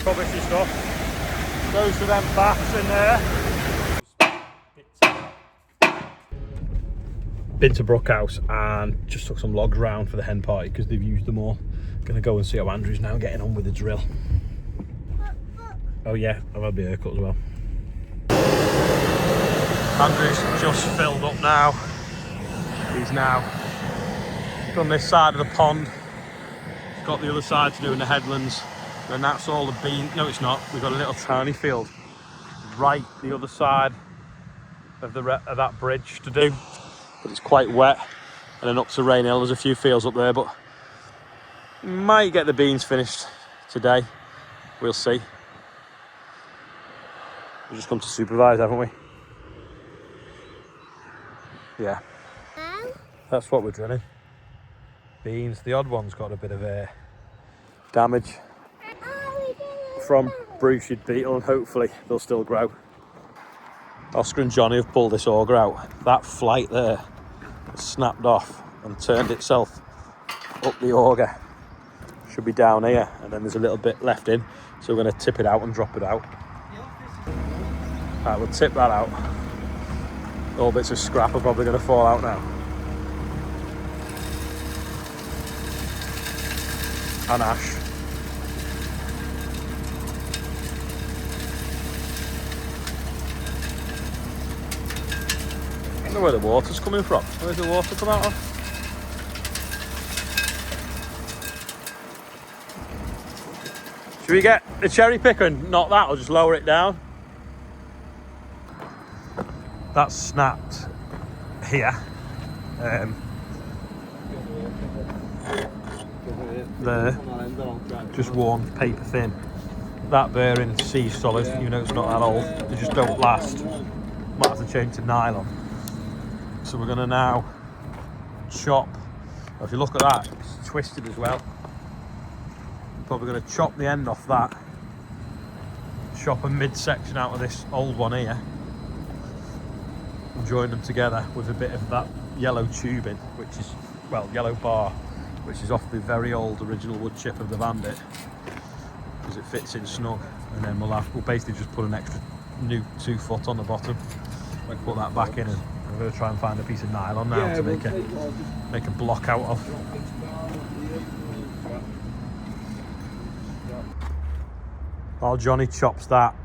rubbishy stuff. Goes to them baths in there. Been to Brookhouse and just took some logs round for the hen party because they've used them all. Gonna go and see how Andrew's now getting on with the drill. Oh yeah, I've had the haircut as well. Andrew's just filled up now. He's now done this side of the pond. He's got the other side to do in the headlands. And that's all the bean. No, it's not. We've got a little tiny field right the other side of that bridge to do. But it's quite wet. And then up to Rain Hill, there's a few fields up there, but might get the beans finished today. We'll see. We've just come to supervise, haven't we? Yeah. That's what we're drilling. Beans. The odd one's got a bit of damage from bruised beetle, and hopefully they'll still grow. Oscar and Johnny have pulled this auger out. That flight there snapped off and turned itself up the auger. Should be down here, and then there's a little bit left in, so we're going to tip it out and drop it out. Right, we'll tip that out. All bits of scrap are probably going to fall out now. And ash. I don't know where the water's coming from. Where's the water come out of? Should we get the cherry picker and knock that, or just lower it down? That's snapped here. There, just worn paper thin. That bearing sea solid, even though it's not that old, they just don't last. Might have to change to nylon. So we're gonna now chop. Well, if you look at that, it's twisted as well. Probably gonna chop the end off that. Chop a midsection out of this old one here. And join them together with a bit of that yellow tubing, which is, well, yellow bar, which is off the very old original wood chip of the Bandit, because it fits in snug. And then we'll basically just put an extra new 2 foot on the bottom. We'll put that back in, and we're going to try and find a piece of nylon now to make a block out of. While Johnny chops that,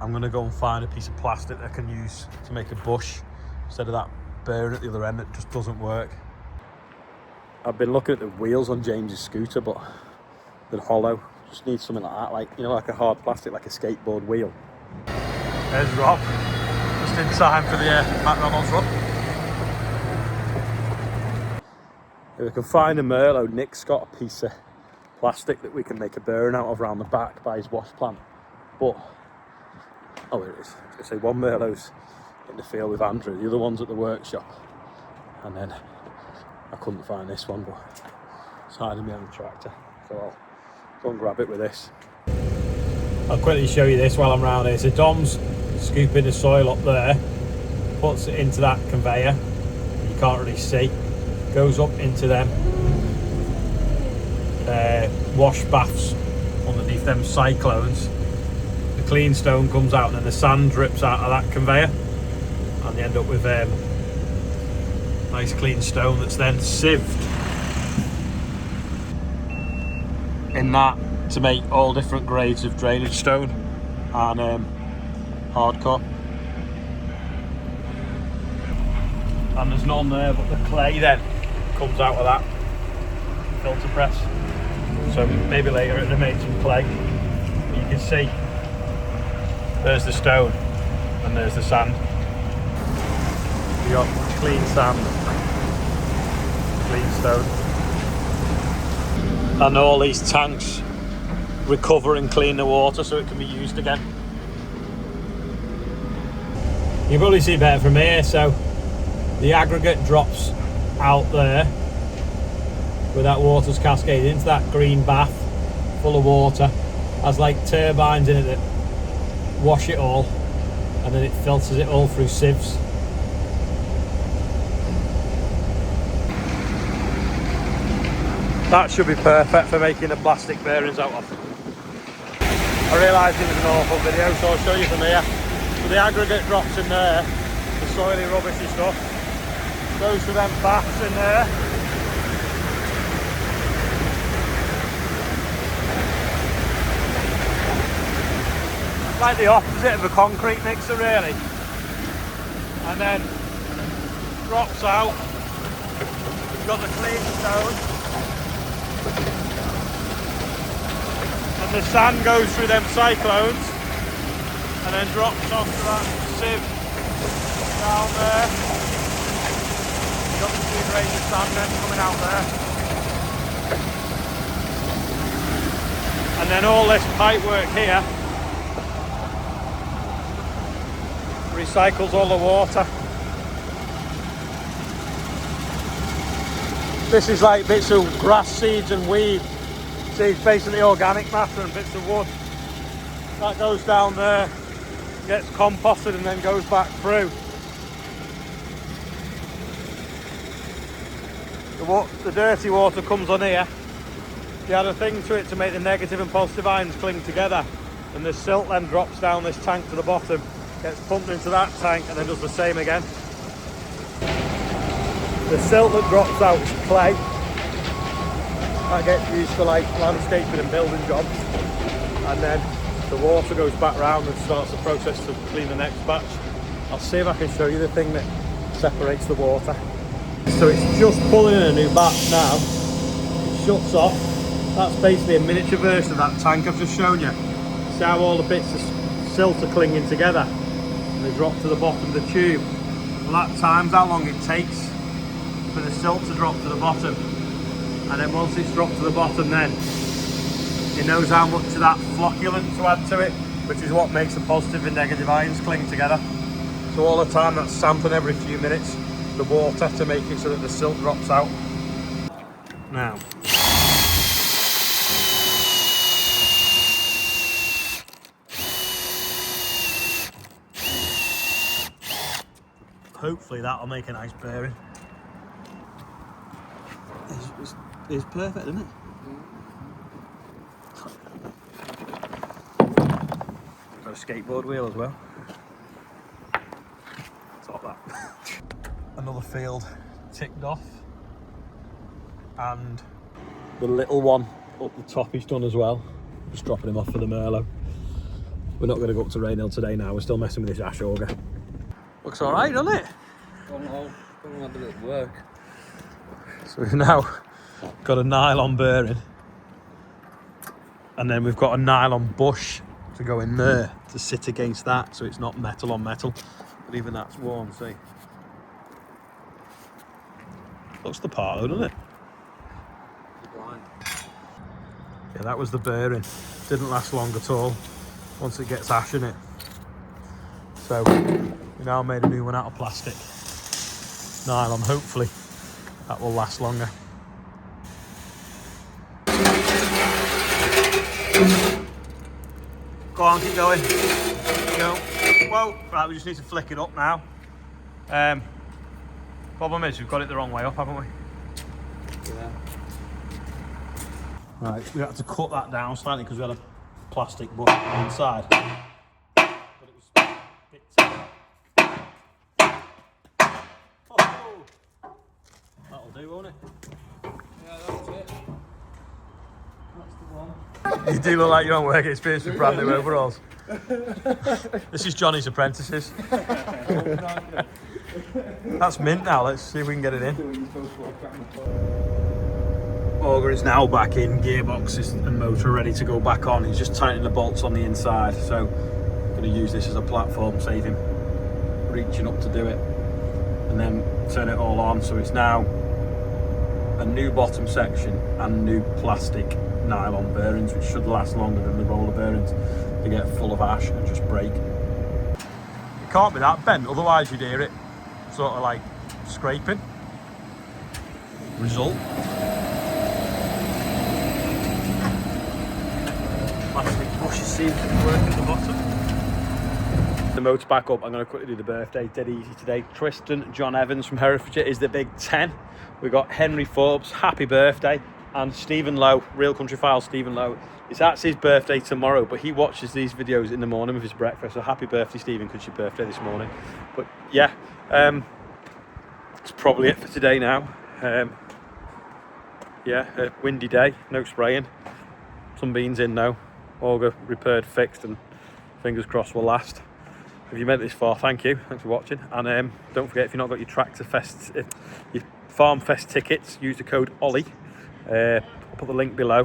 I'm going to go and find a piece of plastic that I can use to make a bush instead of that bearing at the other end that just doesn't work. I've been looking at the wheels on James's scooter, but they're hollow. Just need something like that, like, you know, like a hard plastic, like a skateboard wheel. There's Rob, just in time for the McDonald's run. If we can find a Merlot, Nick's got a piece of plastic that we can make a bearing out of around the back by his wash plant. But, oh, here it is. I say one Merlot's in the field with Andrew, the other one's at the workshop. And then I couldn't find this one, but it's hiding behind the tractor. So I'll go and grab it with this. I'll quickly show you this while I'm around here. So Dom's scooping the soil up there, puts it into that conveyor. You can't really see. Goes up into them wash baths underneath them cyclones. The clean stone comes out, and then the sand drips out of that conveyor, and they end up with nice clean stone that's then sieved in that to make all different grades of drainage stone and hardcore. And there's none there, but the clay then comes out of that filter press. So maybe later it'll make some clay. But you can see there's the stone and there's the sand. You got clean sand, clean stone, and all these tanks recover and clean the water so it can be used again. You can probably see better from here. So the aggregate drops out there where that water's cascaded into that green bath full of water. Has like turbines in it that wash it all, and then it filters it all through sieves. That should be perfect for making the plastic bearings out of. I realised it was an awful video, so I'll show you from here. So the aggregate drops in there, the soily rubbishy stuff, goes to them baths in there. Like the opposite of a concrete mixer really. And then drops out. You've got the clean stone. And the sand goes through them cyclones and then drops onto that sieve down there. You've got the 2 grains of sand then coming out there. And then all this pipe work here recycles all the water. This is like bits of grass seeds and weed seeds, basically organic matter and bits of wood. That goes down there, gets composted and then goes back through. The dirty water comes on here. You add a thing to it to make the negative and positive ions cling together, and the silt then drops down this tank to the bottom, gets pumped into that tank and then does the same again. The silt that drops out is clay. That gets used for like landscaping and building jobs. And then the water goes back round and starts the process to clean the next batch. I'll see if I can show you the thing that separates the water. So it's just pulling in a new batch now. It shuts off. That's basically a miniature version of that tank I've just shown you. See how all the bits of silt are clinging together and they drop to the bottom of the tube. Well, that times how long it takes for the silt to drop to the bottom. And then once it's dropped to the bottom, then it knows how much of that flocculant to add to it, which is what makes the positive and negative ions cling together. So all the time that's sampling every few minutes the water to make it so that the silt drops out. Now, hopefully that'll make a nice bearing. It's perfect, isn't it? Got a skateboard wheel as well. Top that. Another field ticked off, and the little one up the top is done as well. Just dropping him off for the Merlot. We're not going to go up to Rainhill today now. We're still messing with this ash auger. Looks all right, doesn't it? Don't have a bit of work. So we've now got a nylon bearing, and then we've got a nylon bush to go in there to sit against that, so it's not metal on metal. But even that's warm, see? Looks the part though, doesn't it? Yeah, that was the bearing. Didn't last long at all once it gets ash in it. So we now made a new one out of plastic. Nylon, hopefully that will last longer. Go on, keep going. Go. Whoa, right, we just need to flick it up now. Problem is, we've got it the wrong way up, haven't we? Yeah. Right, we had to cut that down slightly because we had a plastic butt on the inside. But it was a bit tight. Oh, that'll do, won't it? Yeah, that's it. That's the one. You do look like you're on work experience with brand new overalls. This is Johnny's apprentices. That's mint now, let's see if we can get it in. Auger is now back in, gearboxes and motor ready to go back on. He's just tightening the bolts on the inside, so I'm going to use this as a platform, save him reaching up to do it, and then turn it all on. So it's now a new bottom section and new plastic nylon bearings, which should last longer than the roller bearings. They get full of ash and just break. It can't be that bent, otherwise you'd hear it sort of like scraping. Result. Plastic bushes seem to be working at the bottom. The motor's back up. I'm going to quickly do the birthday. Dead easy today. Tristan John Evans from Herefordshire is the big 10. We got Henry Forbes. Happy birthday. And Stephen Lowe, Real Country Files Stephen Lowe, it's actually his birthday tomorrow, but he watches these videos in the morning with his breakfast. So happy birthday, Stephen, because your birthday this morning. But yeah, it's probably it for today now. Yeah, a windy day, no spraying. Some beans in now, auger repaired, fixed, and fingers crossed will last. If you made it this far, thank you. Thanks for watching. And don't forget, if you've not got your Tractor Fest, your Farm Fest tickets, use the code Olly. I'll put the link below.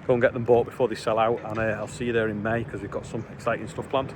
Go and get them bought before they sell out, and I'll see you there in May because we've got some exciting stuff planned.